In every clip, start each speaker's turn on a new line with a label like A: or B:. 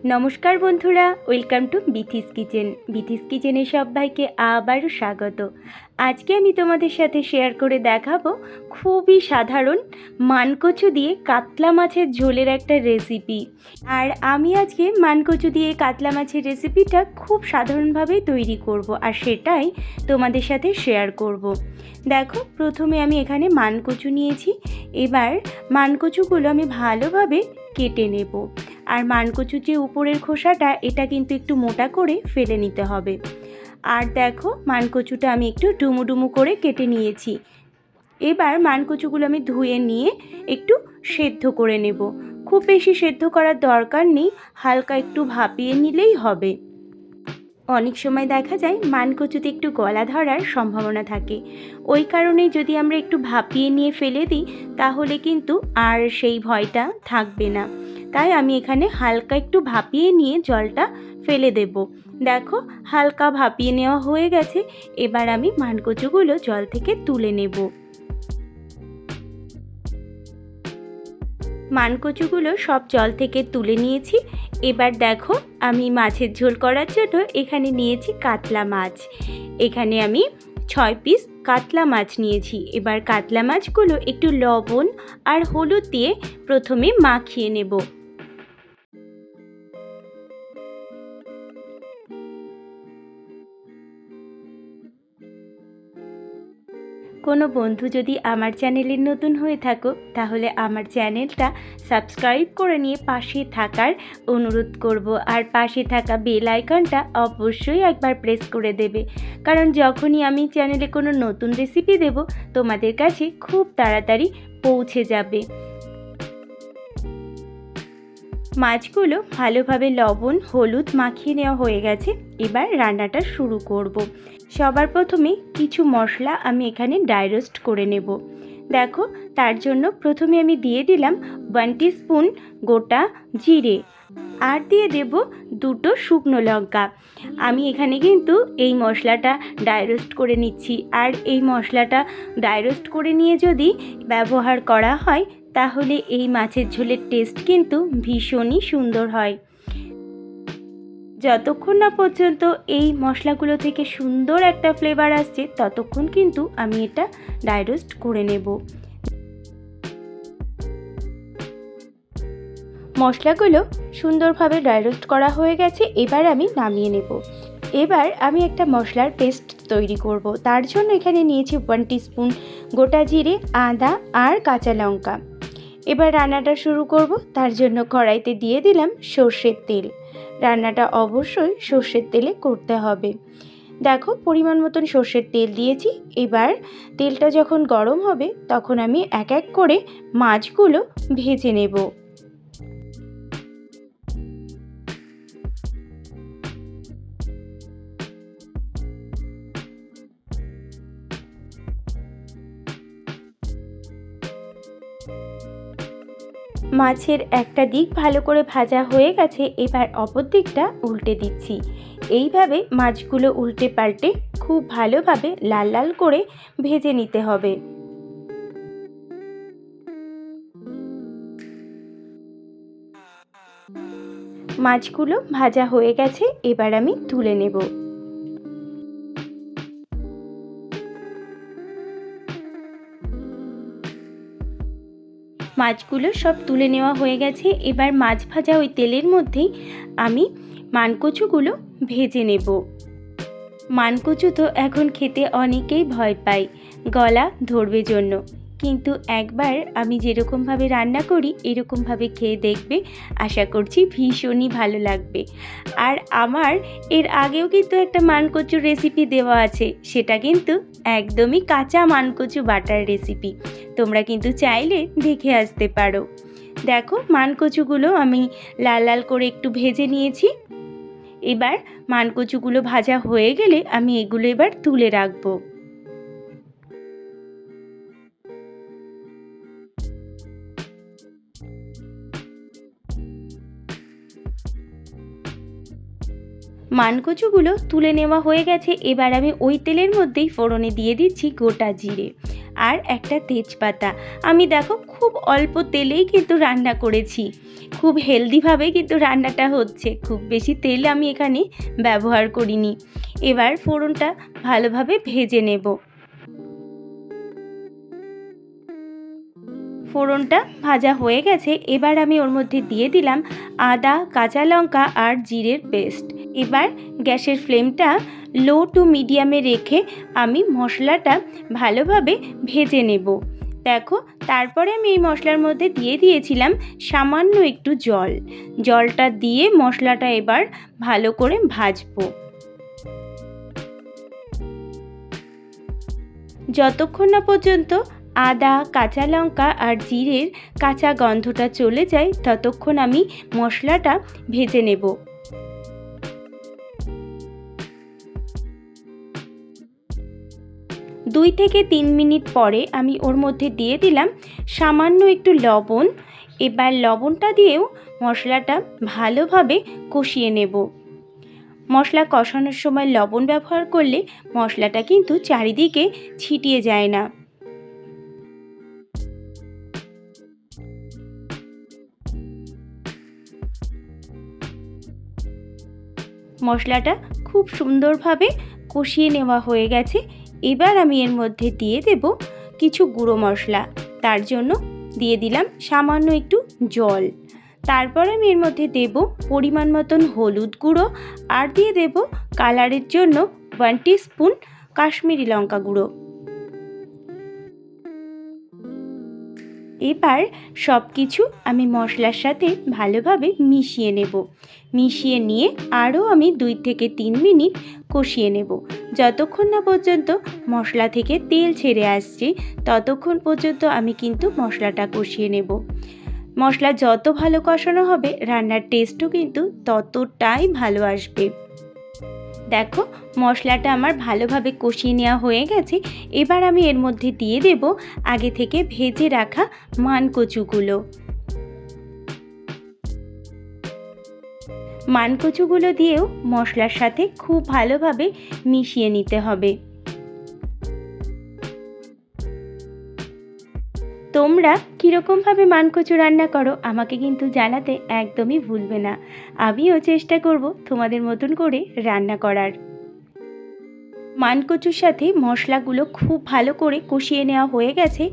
A: নমস্কার বন্ধুরা, welcome to Bithi's kitchen. Bithi's কিচেনে সবাইকে আবারও স্বাগত। আজকে আমি তোমাদের সাথে শেয়ার করে দেখাবো খুবই সাধারণ মানকচু দিয়ে কাতলা মাছের ঝোলের একটা রেসিপি। আর আমি আজকে মানকচু দিয়ে কাতলা মাছের রেসিপিটা খুব সাধারণভাবেই তৈরি করব, আর সেটাই তোমাদের সাথে শেয়ার করব। দেখো, প্রথমে আমি এখানে মানকচু নিয়েছি। এবার মানকচুগুলো আমি ভালোভাবে কেটে নেব। আর মানকচুর যে উপরের খোসাটা, এটা কিন্তু একটু মোটা করে ফেলে নিতে হবে। আর দেখো, মানকচুটা আমি একটু ডুমু ডুমু করে কেটে নিয়েছি। এবার মানকচুগুলো আমি ধুয়ে নিয়ে একটু সেদ্ধ করে নেব। খুব বেশি সেদ্ধ করার দরকার নেই, হালকা একটু ভাপিয়ে নিলেই হবে। অনেক সময় দেখা যায় মানকচুতে একটু গলা ধরার সম্ভাবনা থাকে, ওই কারণেই যদি আমরা একটু ভাপিয়ে নিয়ে ফেলে দিই তাহলে কিন্তু আর সেই ভয়টা থাকবে না। তাই আমি এখানে হালকা একটু ভাপিয়ে নিয়ে জলটা ফেলে দেব। দেখো, হালকা ভাপিয়ে নেওয়া হয়ে গেছে। এবার আমি মানকচুগুলো জল থেকে তুলে নেব। মানকচুগুলো সব জল থেকে তুলে নিয়েছি। এবার দেখো, আমি মাছের ঝোল করার জন্য এখানে নিয়েছি কাতলা মাছ। এখানে আমি 6 পিস কাতলা মাছ নিয়েছি। এবার কাতলা মাছগুলো একটু লবণ আর হলুদ দিয়ে প্রথমে মাখিয়ে নেব। কোনো বন্ধু যদি আমার চ্যানেলে নতুন হয়ে থাকো তাহলে আমার চ্যানেলটা সাবস্ক্রাইব করে নিয়ে পাশে থাকার অনুরোধ করব। আর পাশে থাকা বেল আইকনটা অবশ্যই একবার প্রেস করে দেবে, কারণ যখনই আমি চ্যানেলে কোনো নতুন রেসিপি দেব তোমাদের কাছে খুব তাড়াতাড়ি পৌঁছে যাবে। মাছগুলো ভালোভাবে লবণ হলুদ মাখিয়ে নেওয়া হয়ে গেছে। এবার রান্নাটা শুরু করব। সবার প্রথমে কিছু মশলা আমি এখানে ড্রাই রোস্ট করে নেব। দেখো, তার জন্য প্রথমে আমি দিয়ে দিলাম 1 টিস্পুন গোটা জিরে, আর দিয়ে দেব 2টো শুকনো লঙ্কা। আমি এখানে কিন্তু এই মশলাটা ড্রাই রোস্ট করে নিচ্ছি, আর এই মশলাটা ড্রাই রোস্ট করে নিয়ে যদি ব্যবহার করা হয় তাহলে এই মাছের ঝোলের টেস্ট কিন্তু ভীষণই সুন্দর হয়। যতক্ষণ না পর্যন্ত এই মশলাগুলো থেকে সুন্দর একটা ফ্লেভার আসছে ততক্ষণ কিন্তু আমি এটা ড্রাই রোস্ট করে নেব। মশলাগুলো সুন্দরভাবে ড্রাই রোস্ট করা হয়ে গেছে। এবার আমি নামিয়ে নেব। এবার আমি একটা মশলার পেস্ট তৈরি করব। তার জন্য এখানে নিয়েছি 1 টিস্পুন গোটা জিরে, আদা আর কাঁচা লঙ্কা। এবার রান্নাটা শুরু করব। তার জন্য কড়াইতে দিয়ে দিলাম সর্ষের তেল। রান্নাটা অবশ্যই সর্ষের তেলে করতে হবে। দেখো, পরিমাণ মতন সর্ষের তেল দিয়েছি। এবার তেলটা যখন গরম হবে তখন আমি এক এক করে মাছগুলো ভেজে নেব। মাছের একটা দিক ভালো করে ভাজা হয়ে গেছে। এবার অপর দিকটা উল্টে দিচ্ছি। এইভাবে মাছগুলো উল্টে পাল্টে খুব ভালোভাবে লাল লাল করে ভেজে নিতে হবে। মাছগুলো ভাজা হয়ে গেছে। এবার আমি তুলে নেব। মাছগুলো সব তুলে নেওয়া হয়ে গেছে। এবার মাছ ভাজা ওই তেলের মধ্যেই আমি মানকচুগুলো ভেজে নেব। মানকচু তো এখন খেতে অনেকেই ভয় পায় গলা ধরবে জন্য, কিন্তু একবার আমি যেরকমভাবে রান্না করি এরকমভাবে খেয়ে দেখবে, আশা করছি ভীষণই ভালো লাগবে। আর আমার এর আগেও কিন্তু একটা মানকচুর রেসিপি দেওয়া আছে, সেটা কিন্তু একদমই কাঁচা মানকচু বাটার রেসিপি। তোমরা কিন্তু চাইলে দেখে আসতে পারো। দেখো, মানকচুগুলো আমি লাল লাল করে একটু ভেজে নিয়েছি। এবার মানকচুগুলো ভাজা হয়ে গেলে আমি এগুলো এবার তুলে রাখবো। মানকচুগুলো তুলে নেওয়া হয়ে গেছে। এবার আমি ওই তেলের মধ্যেই ফোড়নে দিয়ে দিচ্ছি গোটা জিরে। আর একটা তেজপাতা। আমি দেখো খুব অল্প তেলেই কিন্তু রান্না করেছি, খুব হেলদিভাবে কিন্তু রান্নাটা হচ্ছে, খুব বেশি তেল আমি এখানে ব্যবহার করিনি। এবার ফোড়নটা ভালোভাবে ভেজে নেব। ফোড়নটা ভাজা হয়ে গেছে, এবার আমি ওর মধ্যে দিয়ে দিলাম আদা, কাঁচা লঙ্কা আর জিরের পেস্ট। এবার গ্যাসের ফ্লেমটা লো টু মিডিয়ামে রেখে আমি মশলাটা ভালোভাবে ভেজে নেব। দেখো, তারপরে আমি এই মশলার মধ্যে দিয়ে দিয়েছিলাম সামান্য একটু জল। জলটা দিয়ে মশলাটা এবার ভালো করে ভাজবো। যতক্ষণ না পর্যন্ত আদা, কাঁচা লঙ্কা আর জিরের কাঁচা গন্ধটা চলে যায় ততক্ষণ আমি মশলাটা ভেজে নেব। 2 থেকে 3 মিনিট পরে আমি ওর মধ্যে দিয়ে দিলাম সামান্য একটু লবণ। এবার লবণটা দিয়েও মশলাটা ভালোভাবে কষিয়ে নেব। মশলা কষানোর সময় লবণ ব্যবহার করলে মশলাটা কিন্তু চারিদিকে ছিটিয়ে যায় না। মশলাটা খুব সুন্দরভাবে কষিয়ে নেওয়া হয়ে গেছে। এবার আমি এর মধ্যে দিয়ে দেব কিছু গুঁড়ো মশলা। তার জন্য দিয়ে দিলাম সামান্য একটু জল। তারপর আমি এর মধ্যে দেব পরিমাণ মতন হলুদ গুঁড়ো আর দিয়ে দেব কালারের জন্য 1 টিস্পুন কাশ্মীরি লঙ্কা গুঁড়ো। এবার সব কিছু আমি মশলার সাথে ভালোভাবে মিশিয়ে নেব। মিশিয়ে নিয়ে আরও আমি 2 থেকে 3 মিনিট কষিয়ে নেব। যতক্ষণ না পর্যন্ত মশলা থেকে তেল ছেড়ে আসছে ততক্ষণ পর্যন্ত আমি কিন্তু মশলাটা কষিয়ে নেব। মশলা যত ভালো কষানো হবে রান্নার টেস্টও কিন্তু ততটাই ভালো আসবে। দেখো, মশলাটা আমার ভালোভাবে কষিয়ে নেওয়া হয়ে গেছে। এবার আমি এর মধ্যে দিয়ে দেব আগে থেকে ভেজে রাখা মানকচুগুলো। মানকচুগুলো দিয়েও মশলার সাথে খুব ভালোভাবে মিশিয়ে নিতে হবে। তোমরা কীরকমভাবে মানকচু রান্না করো আমাকে কিন্তু জানাতে একদমই ভুলবে না। আমিও চেষ্টা করব তোমাদের মতন করে রান্না করার। মানকচুর সাথে মশলাগুলো খুব ভালো করে কষিয়ে নেওয়া হয়ে গেছে।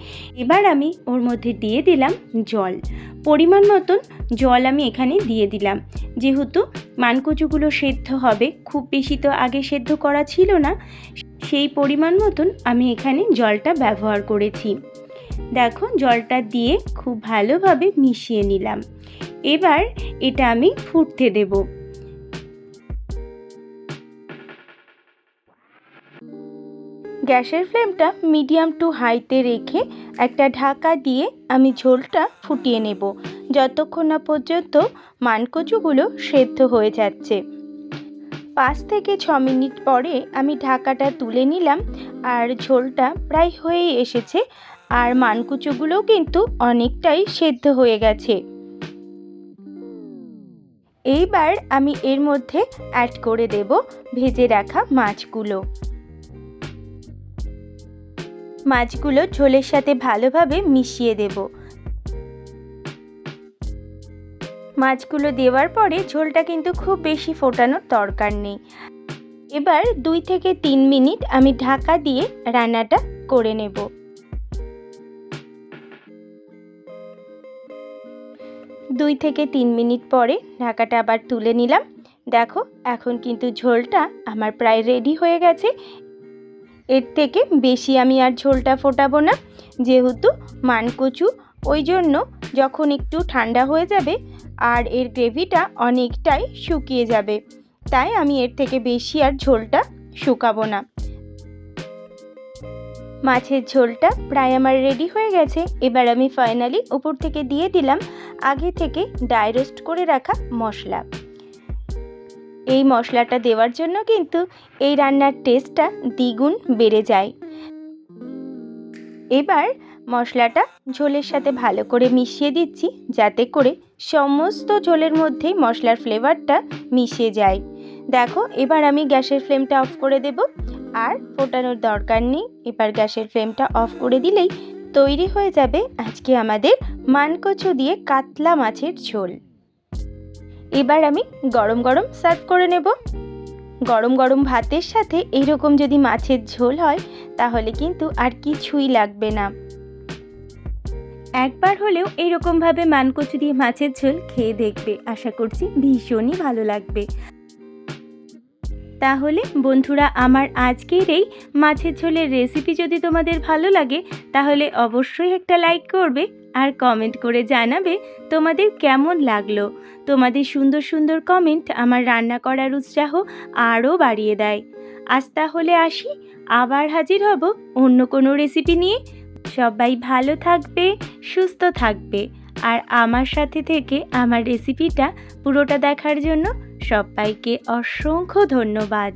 A: এবার আমি ওর মধ্যে দিয়ে দিলাম জল। পরিমাণ মতন জল আমি এখানে দিয়ে দিলাম, যেহেতু মানকচুগুলো সেদ্ধ হবে, খুব বেশি তো আগে সেদ্ধ করা ছিল না, সেই পরিমাণ মতন আমি এখানে জলটা ব্যবহার করেছি। দেখো, জলটা দিয়ে খুব ভালোভাবে মিশিয়ে নিলাম। এবার এটা আমি ফুটতে দেব। গ্যাসের ফ্লেমটা মিডিয়াম টু হাইতে রেখে একটা ঢাকা দিয়ে আমি ঝোলটা ফুটিয়ে নেব যতক্ষণ না পর্যন্ত মানকচুগুলো সেদ্ধ হয়ে যাচ্ছে। 5 থেকে 6 মিনিট পরে আমি ঢাকাটা তুলে নিলাম আর ঝোলটা প্রায় হয়েই এসেছে আর মানকচুগুলোও কিন্তু অনেকটাই সেদ্ধ হয়ে গেছে। এইবার আমি এর মধ্যে অ্যাড করে দেব ভেজে রাখা মাছগুলো। মাছগুলো ঝোলের সাথে ভালোভাবে মিশিয়ে দেব। মাছগুলো দেওয়ার পরে ঝোলটা কিন্তু খুব বেশি ফোটানোর দরকার নেই। এবার 2 থেকে 3 মিনিট আমি ঢাকা দিয়ে রান্নাটা করে নেব। 2 থেকে 3 মিনিট পরে ঢাকাটা আবার তুলে নিলাম। দেখো, এখন কিন্তু ঝোলটা আমার প্রায় রেডি হয়ে গেছে। এর থেকে বেশি আমি আর ঝোলটা ফোটাবো না, যেহেতু মানকচু, ওই জন্য যখন একটু ঠান্ডা হয়ে যাবে আর এর গ্রেভিটা অনেকটাই শুকিয়ে যাবে, তাই আমি এর থেকে বেশি আর ঝোলটা শুকাবো না। মাছের ঝোলটা প্রায় আমার রেডি হয়ে গেছে। এবার আমি ফাইনালি উপর থেকে দিয়ে দিলাম আগে থেকে ড্রাই রোস্ট করে রাখা মশলা। এই মশলাটা দেওয়ার জন্য কিন্তু এই রান্নার টেস্টটা দ্বিগুণ বেড়ে যায়। এবার মশলাটা ঝোলের সাথে ভালো করে মিশিয়ে দিচ্ছি, যাতে করে সমস্ত ঝোলের মধ্যেই মশলার ফ্লেভারটা মিশে যায়। দেখো, এবার আমি গ্যাসের ফ্লেমটা অফ করে দেব আর ফোটানোর দরকার নেই। এবার গ্যাসের ফ্লেমটা অফ করে দিলেই তৈরি হয়ে যাবে আজকে আমাদের মানকচু দিয়ে কাতলা মাছের ঝোল। এবার আমি গরম গরম সার্ভ করে নেব। গরম গরম ভাতের সাথে এইরকম যদি মাছের ঝোল হয় তাহলে কিন্তু আর কিছুই লাগবে না। একবার হলেও এইরকমভাবে মানকচু দিয়ে মাছের ঝোল খেয়ে দেখবে, আশা করছি ভীষণই ভালো লাগবে। তাহলে বন্ধুরা, আমার আজকের এই মাছের ঝোলের রেসিপি যদি তোমাদের ভালো লাগে তাহলে অবশ্যই একটা লাইক করবে আর কমেন্ট করে জানাবে তোমাদের কেমন লাগলো। তোমাদের সুন্দর সুন্দর কমেন্ট আমার রান্না করার উৎসাহ আরও বাড়িয়ে দেয়। আজ তাহলে আসি, আবার হাজির হব অন্য কোনো রেসিপি নিয়ে। সবাই ভালো থাকবে, সুস্থ থাকবে, আর আমার সাথে থেকে আমার রেসিপিটা পুরোটা দেখার জন্য সবাইকে অসংখ্য ধন্যবাদ।